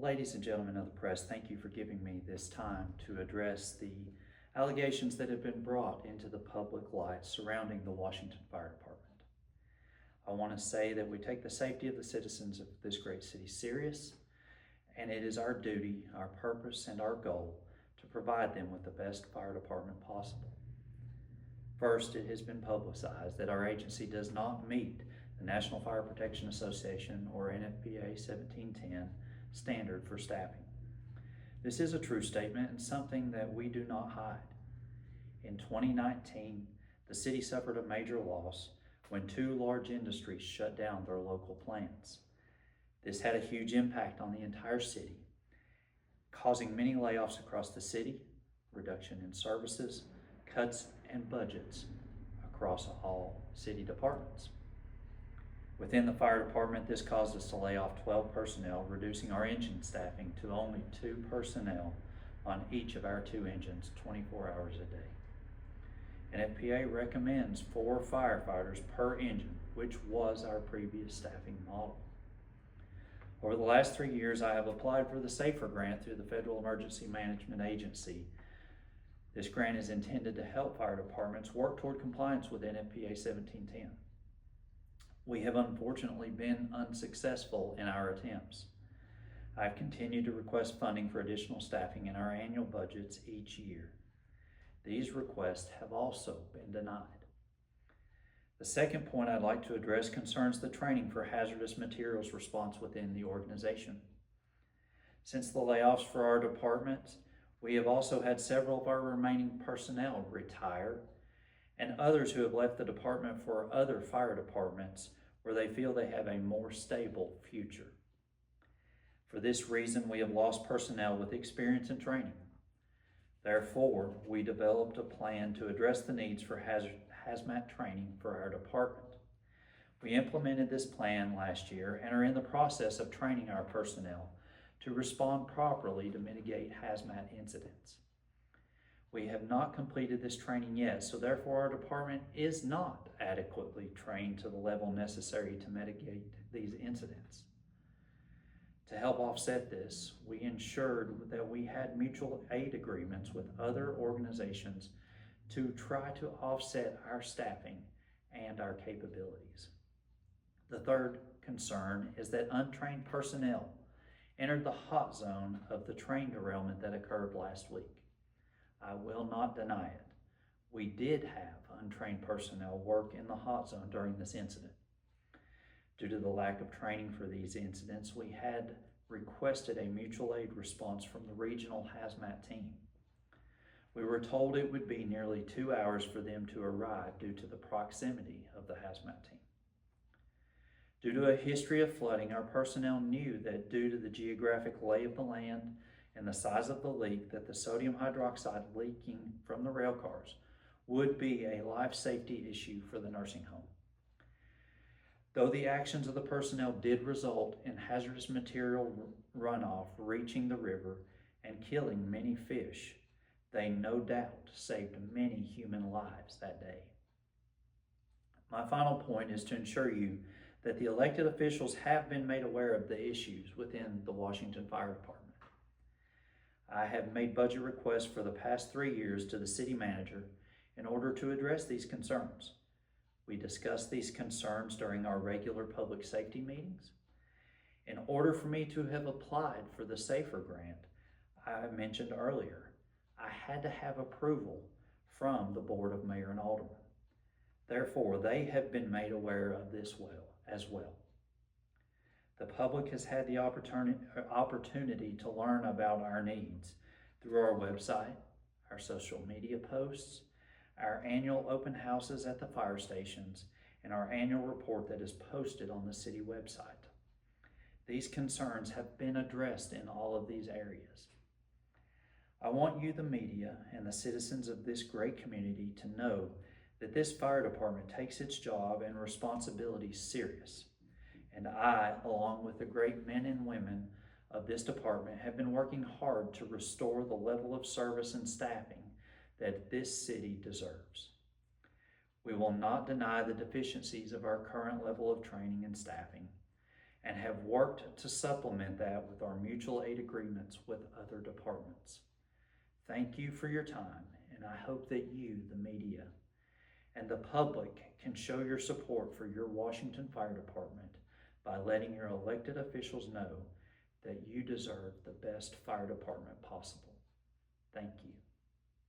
Ladies and gentlemen of the press, thank you for giving me this time to address the allegations that have been brought into the public light surrounding the Washington Fire Department. I want to say that we take the safety of the citizens of this great city serious, and it is our duty, our purpose, and our goal to provide them with the best fire department possible. First, it has been publicized that our agency does not meet the National Fire Protection Association, or NFPA 1710, standard for staffing. This is a true statement and something that we do not hide. In 2019, the city suffered a major loss when two large industries shut down their local plants. This had a huge impact on the entire city, causing many layoffs across the city, reduction in services, cuts and budgets across all city departments. Within the fire department, this caused us to lay off 12 personnel, reducing our engine staffing to only 2 personnel on each of our 2 engines 24 hours a day. NFPA recommends 4 firefighters per engine, which was our previous staffing model. Over the last 3 years, I have applied for the FIR grant through the Federal Emergency Management Agency. This grant is intended to help fire departments work toward compliance with NFPA 1710. We have unfortunately been unsuccessful in our attempts. I've continued to request funding for additional staffing in our annual budgets each year. These requests have also been denied. The second point I'd like to address concerns the training for hazardous materials response within the organization. Since the layoffs for our department, we have also had several of our remaining personnel retire, and others who have left the department for other fire departments where they feel they have a more stable future. For this reason, we have lost personnel with experience and training. Therefore, we developed a plan to address the needs for hazmat training for our department. We implemented this plan last year and are in the process of training our personnel to respond properly to mitigate hazmat incidents. We have not completed this training yet, so therefore our department is not adequately trained to the level necessary to mitigate these incidents. To help offset this, we ensured that we had mutual aid agreements with other organizations to try to offset our staffing and our capabilities. The third concern is that untrained personnel entered the hot zone of the train derailment that occurred last week. I will not deny it. We did have untrained personnel work in the hot zone during this incident. Due to the lack of training for these incidents, we had requested a mutual aid response from the regional hazmat team. We were told it would be nearly 2 hours for them to arrive due to the proximity of the hazmat team. Due to a history of flooding, our personnel knew that due to the geographic lay of the land and the size of the leak, that the sodium hydroxide leaking from the rail cars would be a life safety issue for the nursing home. Though the actions of the personnel did result in hazardous material runoff reaching the river and killing many fish, they no doubt saved many human lives that day. My final point is to ensure you that the elected officials have been made aware of the issues within the Washington Fire Department. I have made budget requests for the past 3 years to the city manager in order to address these concerns. We discussed these concerns during our regular public safety meetings. In order for me to have applied for the FIR grant I mentioned earlier, I had to have approval from the Board of Mayor and Aldermen. Therefore, they have been made aware of this as well. The public has had the opportunity to learn about our needs through our website, our social media posts, our annual open houses at the fire stations, and our annual report that is posted on the city website. These concerns have been addressed in all of these areas. I want you, the media, and the citizens of this great community to know that this fire department takes its job and responsibilities serious. And I, along with the great men and women of this department, have been working hard to restore the level of service and staffing that this city deserves. We will not deny the deficiencies of our current level of training and staffing, and have worked to supplement that with our mutual aid agreements with other departments. Thank you for your time, and I hope that you, the media, and the public can show your support for your Washington Fire Department by letting your elected officials know that you deserve the best fire department possible. Thank you.